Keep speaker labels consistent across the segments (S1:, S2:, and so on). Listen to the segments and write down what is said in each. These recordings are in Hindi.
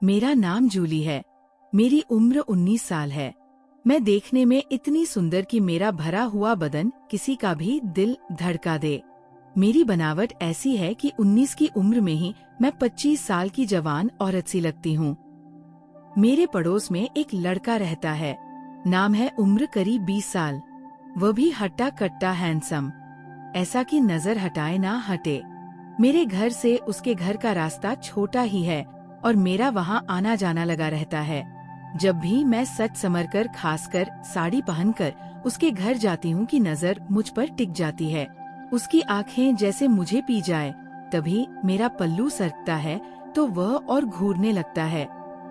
S1: मेरा नाम जूली है। मेरी उम्र 19 साल है। मैं देखने में इतनी सुंदर कि मेरा भरा हुआ बदन किसी का भी दिल धड़का दे। मेरी बनावट ऐसी है कि 19 की उम्र में ही मैं 25 साल की जवान औरत सी लगती हूँ। मेरे पड़ोस में एक लड़का रहता है। नाम है उम्र करीब 20 साल। वह भी हट्टा कट्टा हैंडसम, ऐसा कि नजर हटाए ना हटे। मेरे घर से उसके घर का रास्ता छोटा ही है और मेरा वहाँ आना जाना लगा रहता है। जब भी मैं सच संवरकर, खासकर साड़ी पहनकर उसके घर जाती हूँ कि नजर मुझ पर टिक जाती है। उसकी आंखें जैसे मुझे पी जाए। तभी मेरा पल्लू सरकता है तो वह और घूरने लगता है।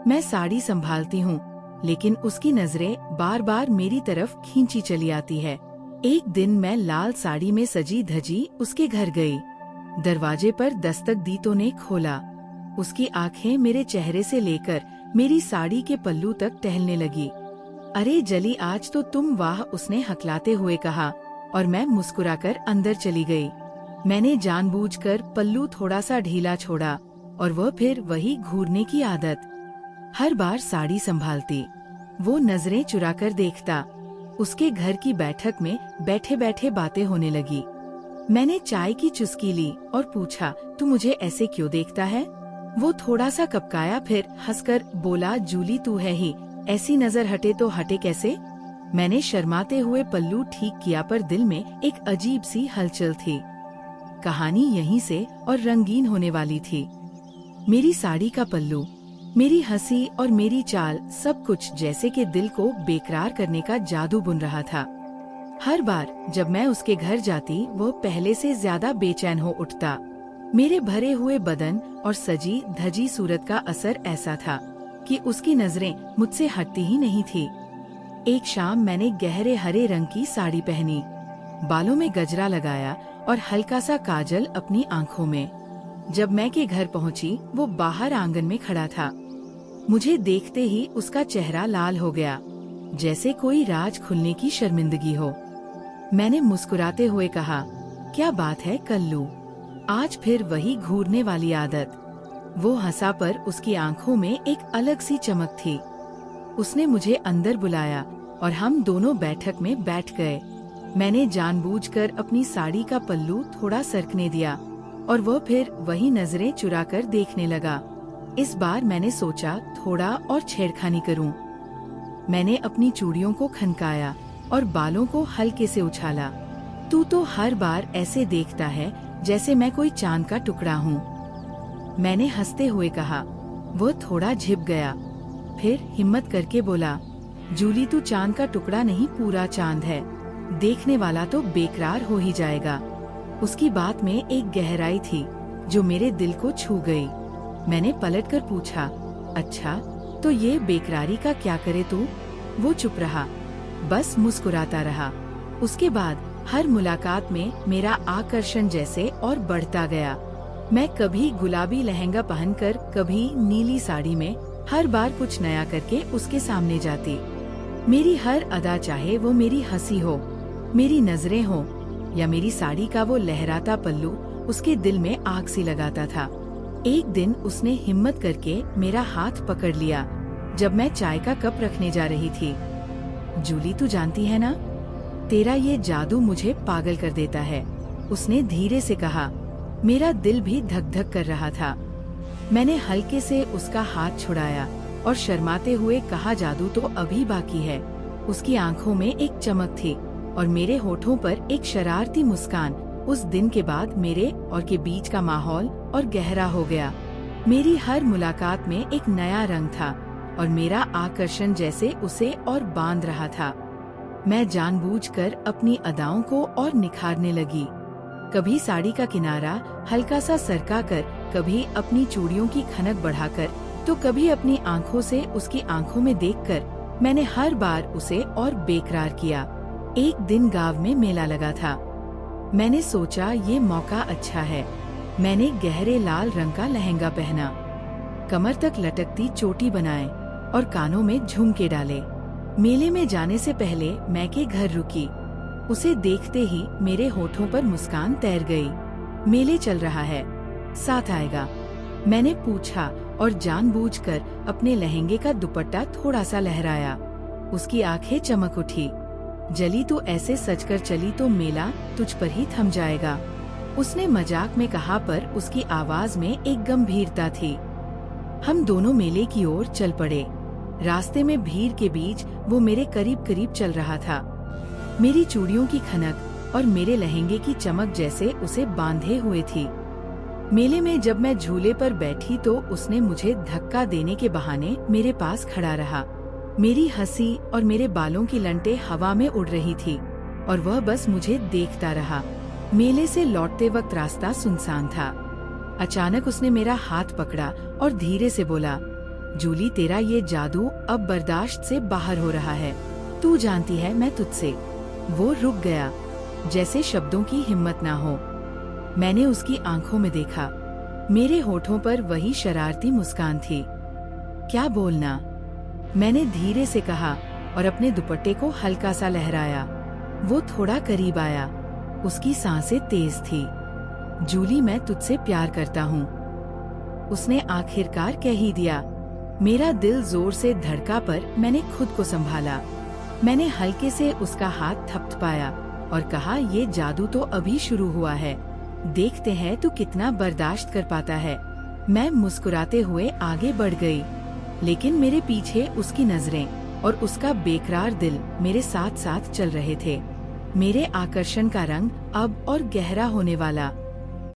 S1: मैं साड़ी संभालती हूँ, लेकिन उसकी नजरें बार बार मेरी तरफ खींची चली आती है। एक दिन मैं लाल साड़ी में सजी धजी उसके घर गई। दरवाजे पर दस्तक दी तो ने खोला। उसकी आंखें मेरे चेहरे से लेकर मेरी साड़ी के पल्लू तक टहलने लगी। अरे जली, आज तो तुम वाह, उसने हकलाते हुए कहा और मैं मुस्कुराकर अंदर चली गई। मैंने जानबूझकर पल्लू थोड़ा सा ढीला छोड़ा और वह फिर वही घूरने की आदत। हर बार साड़ी संभालती, वो नजरें चुराकर देखता। उसके घर की बैठक में बैठे बैठे बातें होने लगी। मैंने चाय की चुस्की ली और पूछा, तू मुझे ऐसे क्यों देखता है? वो थोड़ा सा कपकाया, फिर हंसकर बोला, जूली तू है ही ऐसी, नजर हटे तो हटे कैसे? मैंने शर्माते हुए पल्लू ठीक किया, पर दिल में एक अजीब सी हलचल थी। कहानी यहीं से और रंगीन होने वाली थी। मेरी साड़ी का पल्लू, मेरी हंसी और मेरी चाल, सब कुछ जैसे कि दिल को बेकरार करने का जादू बुन रहा था। हर बार जब मैं उसके घर जाती, वो पहले से ज्यादा बेचैन हो उठता। मेरे भरे हुए बदन और सजी धजी सूरत का असर ऐसा था कि उसकी नजरें मुझसे हटती ही नहीं थी। एक शाम मैंने गहरे हरे रंग की साड़ी पहनी, बालों में गजरा लगाया और हल्का सा काजल अपनी आंखों में। जब मैं के घर पहुंची, वो बाहर आंगन में खड़ा था। मुझे देखते ही उसका चेहरा लाल हो गया, जैसे कोई राज खुलने की शर्मिंदगी हो। मैंने मुस्कुराते हुए कहा, क्या बात है कल्लू, आज फिर वही घूरने वाली आदत? वो हंसा, पर उसकी आंखों में एक अलग सी चमक थी। उसने मुझे अंदर बुलाया और हम दोनों बैठक में बैठ गए। मैंने जानबूझकर अपनी साड़ी का पल्लू थोड़ा सरकने दिया और वह फिर वही नजरें चुराकर देखने लगा। इस बार मैंने सोचा थोड़ा और छेड़खानी करूं। मैंने अपनी चूड़ियों को खनकाया और बालों को हल्के से उछाला। तू तो हर बार ऐसे देखता है जैसे मैं कोई चांद का टुकड़ा हूँ, मैंने हंसते हुए कहा। वो थोड़ा झिप गया, फिर हिम्मत करके बोला, जूली तू चांद का टुकड़ा नहीं, पूरा चांद है। देखने वाला तो बेकरार हो ही जाएगा। उसकी बात में एक गहराई थी जो मेरे दिल को छू गई। मैंने पलटकर पूछा, अच्छा तो ये बेकरारी का क्या करे तू? वो चुप रहा, बस मुस्कुराता रहा। उसके बाद हर मुलाकात में मेरा आकर्षण जैसे और बढ़ता गया। मैं कभी गुलाबी लहंगा पहनकर, कभी नीली साड़ी में, हर बार कुछ नया करके उसके सामने जाती। मेरी हर अदा, चाहे वो मेरी हंसी हो, मेरी नजरें हो या मेरी साड़ी का वो लहराता पल्लू, उसके दिल में आग सी लगाता था। एक दिन उसने हिम्मत करके मेरा हाथ पकड़ लिया जब मैं चाय का कप रखने जा रही थी। जूली तू जानती है ना, तेरा ये जादू मुझे पागल कर देता है, उसने धीरे से कहा। मेरा दिल भी धक धक कर रहा था। मैंने हल्के से उसका हाथ छुड़ाया और शर्माते हुए कहा, जादू तो अभी बाकी है। उसकी आंखों में एक चमक थी और मेरे होठों पर एक शरारती मुस्कान। उस दिन के बाद मेरे और के बीच का माहौल और गहरा हो गया। मेरी हर मुलाकात में एक नया रंग था और मेरा आकर्षण जैसे उसे और बांध रहा था। मैं जानबूझकर अपनी अदाओं को और निखारने लगी। कभी साड़ी का किनारा हल्का सा सरकाकर, कभी अपनी चूड़ियों की खनक बढ़ाकर, तो कभी अपनी आंखों से उसकी आंखों में देखकर मैंने हर बार उसे और बेकरार किया। एक दिन गांव में मेला लगा था। मैंने सोचा ये मौका अच्छा है। मैंने गहरे लाल रंग का लहंगा पहना, कमर तक लटकती चोटी बनाए और कानों में झुमके डाले। मेले में जाने से पहले मैं के घर रुकी। उसे देखते ही मेरे होठों पर मुस्कान तैर गई। मेले चल रहा है, साथ आएगा? मैंने पूछा और जानबूझकर अपने लहंगे का दुपट्टा थोड़ा सा लहराया। उसकी आंखें चमक उठी। जली, तू ऐसे सजकर चली तो मेला तुझ पर ही थम जाएगा, उसने मजाक में कहा, पर उसकी आवाज में एक गंभीरता थी। हम दोनों मेले की ओर चल पड़े। रास्ते में भीड़ के बीच वो मेरे करीब करीब चल रहा था। मेरी चूड़ियों की खनक और मेरे लहंगे की चमक जैसे उसे बांधे हुए थी। मेले में जब मैं झूले पर बैठी तो उसने मुझे धक्का देने के बहाने मेरे पास खड़ा रहा। मेरी हंसी और मेरे बालों की लंटें हवा में उड़ रही थी और वह बस मुझे देखता रहा। मेले से लौटते वक्त रास्ता सुनसान था। अचानक उसने मेरा हाथ पकड़ा और धीरे से बोला, जूली, तेरा ये जादू अब बर्दाश्त से बाहर हो रहा है। तू जानती है मैं तुझसे। वो रुक गया, जैसे शब्दों की हिम्मत ना हो। मैंने उसकी आंखों में देखा। मेरे होठों पर वही शरारती मुस्कान थी। क्या बोलना, मैंने धीरे से कहा और अपने दुपट्टे को हल्का सा लहराया। वो थोड़ा करीब आया। उसकी सांसें तेज थी। जूली, मैं तुझसे प्यार करता हूँ, उसने आखिरकार कह ही दिया। मेरा दिल जोर से धड़का, पर मैंने खुद को संभाला। मैंने हल्के से उसका हाथ थपथपाया और कहा, ये जादू तो अभी शुरू हुआ है, देखते हैं तू कितना बर्दाश्त कर पाता है। मैं मुस्कुराते हुए आगे बढ़ गई, लेकिन मेरे पीछे उसकी नजरें और उसका बेकरार दिल मेरे साथ साथ चल रहे थे। मेरे आकर्षण का रंग अब और गहरा होने वाला।